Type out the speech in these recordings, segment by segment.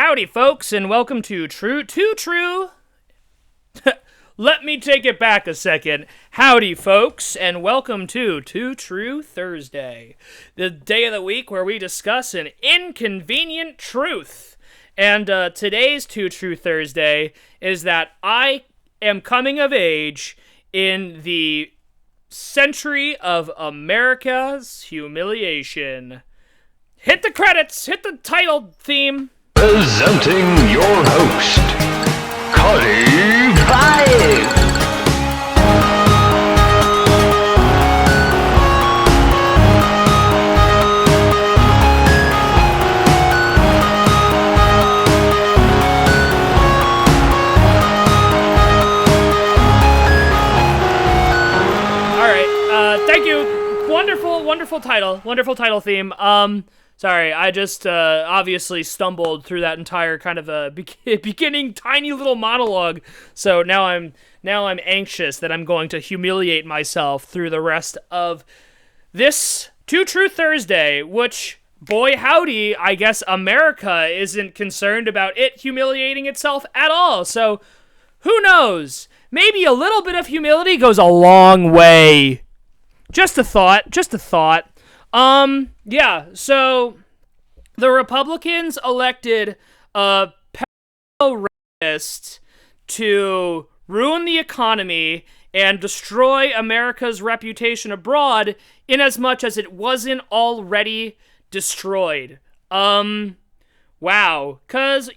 Howdy, folks, and welcome to True. Let me take it back a second. Howdy, folks, and welcome to Too True Thursday, the day of the week where we discuss an inconvenient truth. And today's Too True Thursday is that I am coming of age in the century of America's humiliation. Hit the credits, hit the title theme. Presenting your host, Cuddy Five. All right, thank you. Wonderful title theme. Sorry, I just obviously stumbled through that entire kind of beginning tiny little monologue. So now I'm anxious that I'm going to humiliate myself through the rest of this Too True Thursday, which, boy howdy, I guess America isn't concerned about it humiliating itself at all. So who knows? Maybe a little bit of humility goes a long way. Just a thought. Yeah, so the Republicans elected a pedo rapist to ruin the economy and destroy America's reputation abroad in as much as it wasn't already destroyed. Wow, because,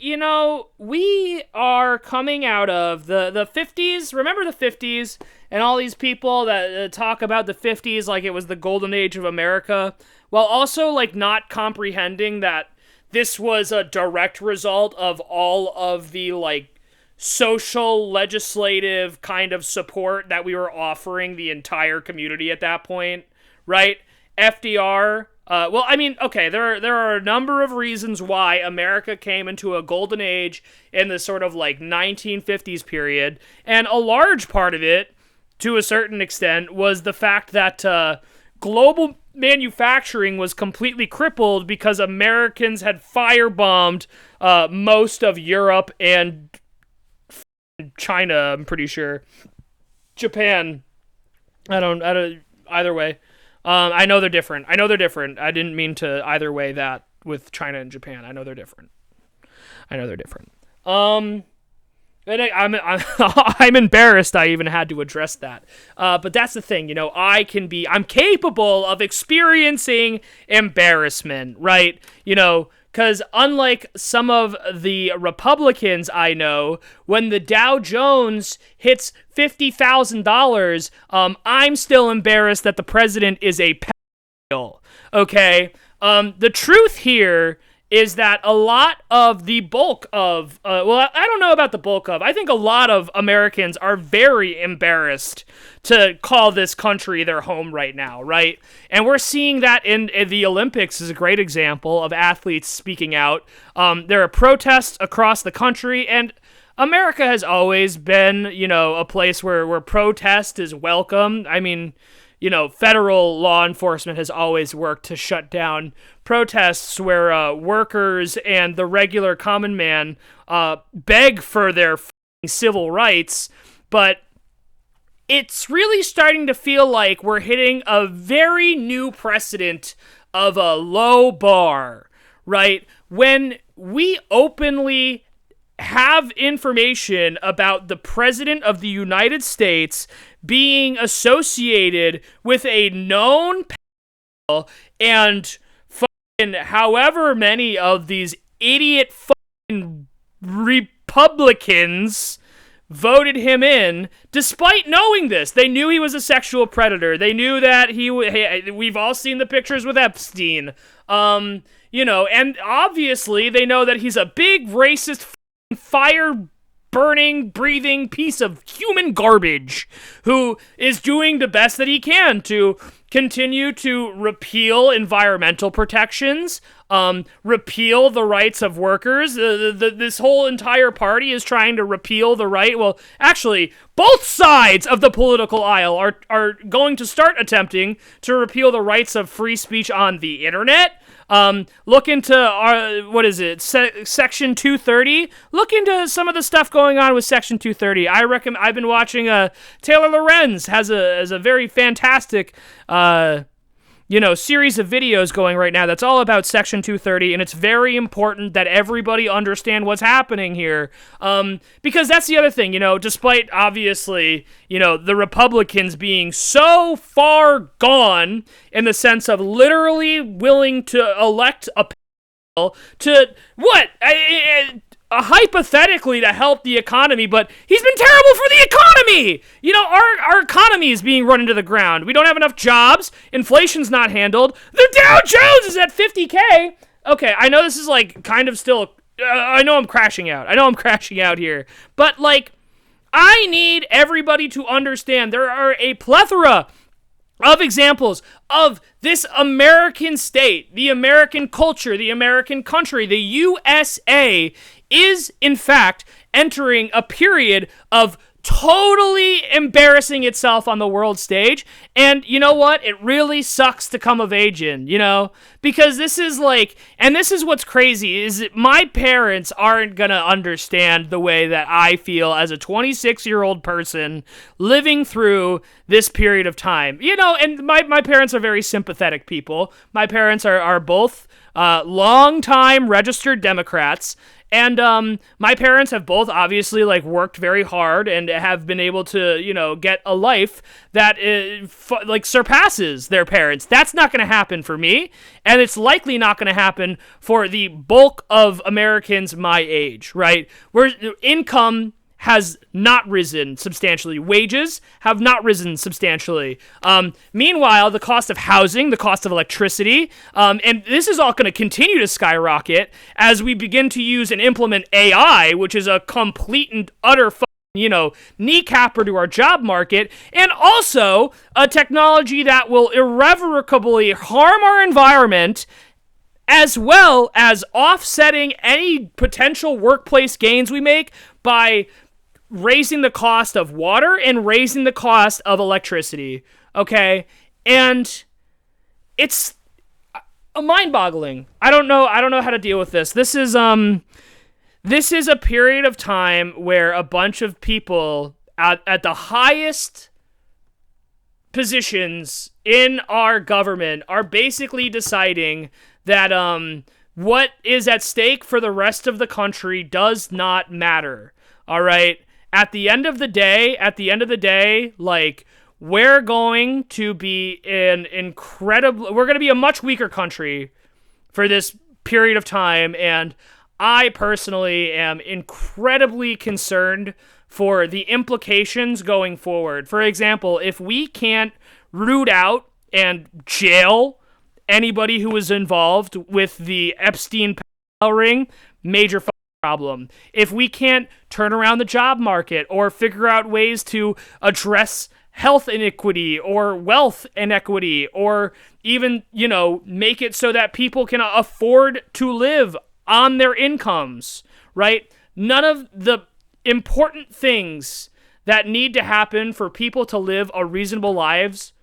we are coming out of the 50s. Remember the 50s? And all these people that talk about the 50s like it was the golden age of America, while also, not comprehending that this was a direct result of all of the, social, legislative kind of support that we were offering the entire community at that point, right? FDR... there are a number of reasons why America came into a golden age in the sort of 1950s period, and a large part of it, to a certain extent, was the fact that global manufacturing was completely crippled because Americans had firebombed most of Europe and China, I'm pretty sure. Japan. I don't, either way. I know they're different. I didn't mean to either way that with China and Japan. I know they're different. And I'm embarrassed I even had to address that. But that's the thing, I'm capable of experiencing embarrassment, right? Because unlike some of the Republicans I know, when the Dow Jones hits $50,000, I'm still embarrassed that the president is a pedophile, okay? The truth here is that a lot of the bulk of, I don't know about the bulk of, I think a lot of Americans are very embarrassed to call this country their home right now, right? And we're seeing that in the Olympics is a great example of athletes speaking out. There are protests across the country, and America has always been, a place where protest is welcome. I mean, federal law enforcement has always worked to shut down protests where workers and the regular common man beg for their civil rights, but it's really starting to feel like we're hitting a very new precedent of a low bar, right? When we openly have information about the President of the United States being associated with a known pedophile and fucking however many of these idiot fucking Republicans voted him in, despite knowing this. They knew he was a sexual predator. They knew that we've all seen the pictures with Epstein. And obviously they know that he's a big racist fire-burning, breathing piece of human garbage who is doing the best that he can to continue to repeal environmental protections, repeal the rights of workers. This whole entire party is trying to repeal the right. Well, actually, both sides of the political aisle are going to start attempting to repeal the rights of free speech on the internet. Look into Section 230. Look into some of the stuff going on with Section 230. I've been watching Taylor Lorenz has a very fantastic series of videos going right now that's all about Section 230, and it's very important that everybody understand what's happening here. Because that's the other thing, despite obviously, the Republicans being so far gone in the sense of literally willing to elect a panel to what? Hypothetically to help the economy, but he's been terrible for the economy. Our economy is being run into the ground. We don't have enough jobs. Inflation's not handled. The Dow Jones is at 50K. Okay, I know this is kind of still. I know I'm crashing out. Here, but I need everybody to understand there are a plethora of examples of this American state, the American culture, the American country, the USA is, in fact, entering a period of totally embarrassing itself on the world stage. And you know what? It really sucks to come of age in, because this is and this is what's crazy, is that my parents aren't going to understand the way that I feel as a 26-year-old person living through this period of time. And my parents are very sympathetic people. My parents are both long-time registered Democrats. And my parents have both obviously worked very hard and have been able to, get a life that surpasses their parents. That's not going to happen for me, and it's likely not going to happen for the bulk of Americans my age, right? Where income has not risen substantially. Wages have not risen substantially. Meanwhile, the cost of housing, the cost of electricity, and this is all going to continue to skyrocket as we begin to use and implement AI, which is a complete and utter kneecapper to our job market, and also a technology that will irrevocably harm our environment, as well as offsetting any potential workplace gains we make by raising the cost of water and raising the cost of electricity, okay? And it's mind-boggling. I don't know how to deal with this. This is a period of time where a bunch of people at the highest positions in our government are basically deciding that what is at stake for the rest of the country does not matter. All right? At the end of the day, we're going to be we're going to be a much weaker country for this period of time, and I personally am incredibly concerned for the implications going forward. For example, if we can't root out and jail anybody who was involved with the Epstein ring, major problem. If we can't turn around the job market or figure out ways to address health inequity or wealth inequity, or even, make it so that people can afford to live on their incomes, right? None of the important things that need to happen for people to live a reasonable lives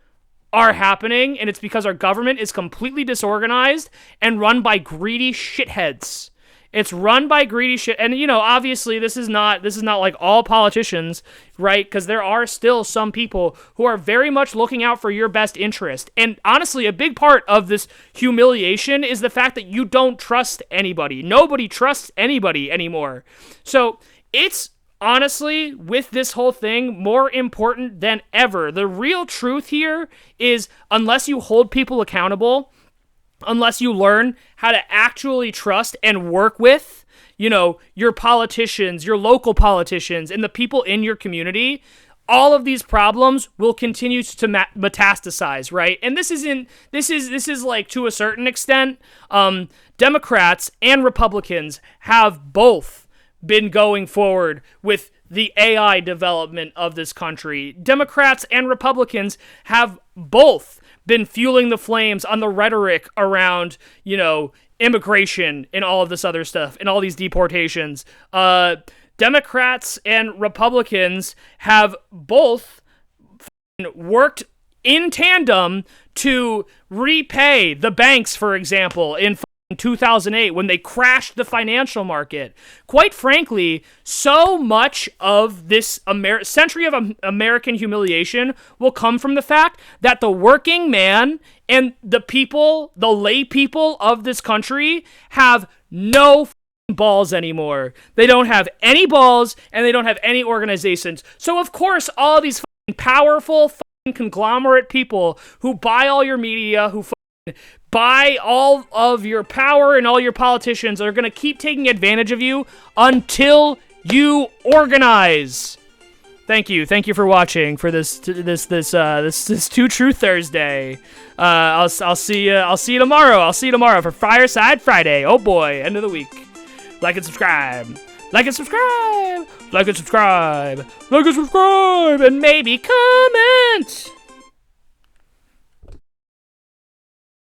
are happening, and it's because our government is completely disorganized and run by greedy shitheads. It's run by greedy shit, and obviously this is not like all politicians, right? Because there are still some people who are very much looking out for your best interest. And honestly, a big part of this humiliation is the fact that you don't trust anybody. Nobody trusts anybody anymore. So it's honestly, with this whole thing, more important than ever. The real truth here is, unless you hold people accountable, unless you learn how to actually trust and work with, your politicians, your local politicians, and the people in your community, all of these problems will continue to metastasize, right? And this is to a certain extent, Democrats and Republicans have both been going forward with the AI development of this country. Democrats and Republicans have both been fueling the flames on the rhetoric around, immigration and all of this other stuff and all these deportations. Democrats and Republicans have both worked in tandem to repay the banks, for example, in 2008 when they crashed the financial market. Quite frankly, so much of this century of American humiliation will come from the fact that the working man and the people, the lay people of this country have no balls anymore. They don't have any balls and they don't have any organizations. So of course, all these powerful conglomerate people who buy all your media, who buy all of your power and all your politicians are going to keep taking advantage of you until you organize. Thank you for watching for this Two True Thursday. I'll see you tomorrow. I'll see you tomorrow for Fireside Friday. Oh boy, end of the week. Like and subscribe. Like and subscribe. Like and subscribe. Like and subscribe. And maybe comment.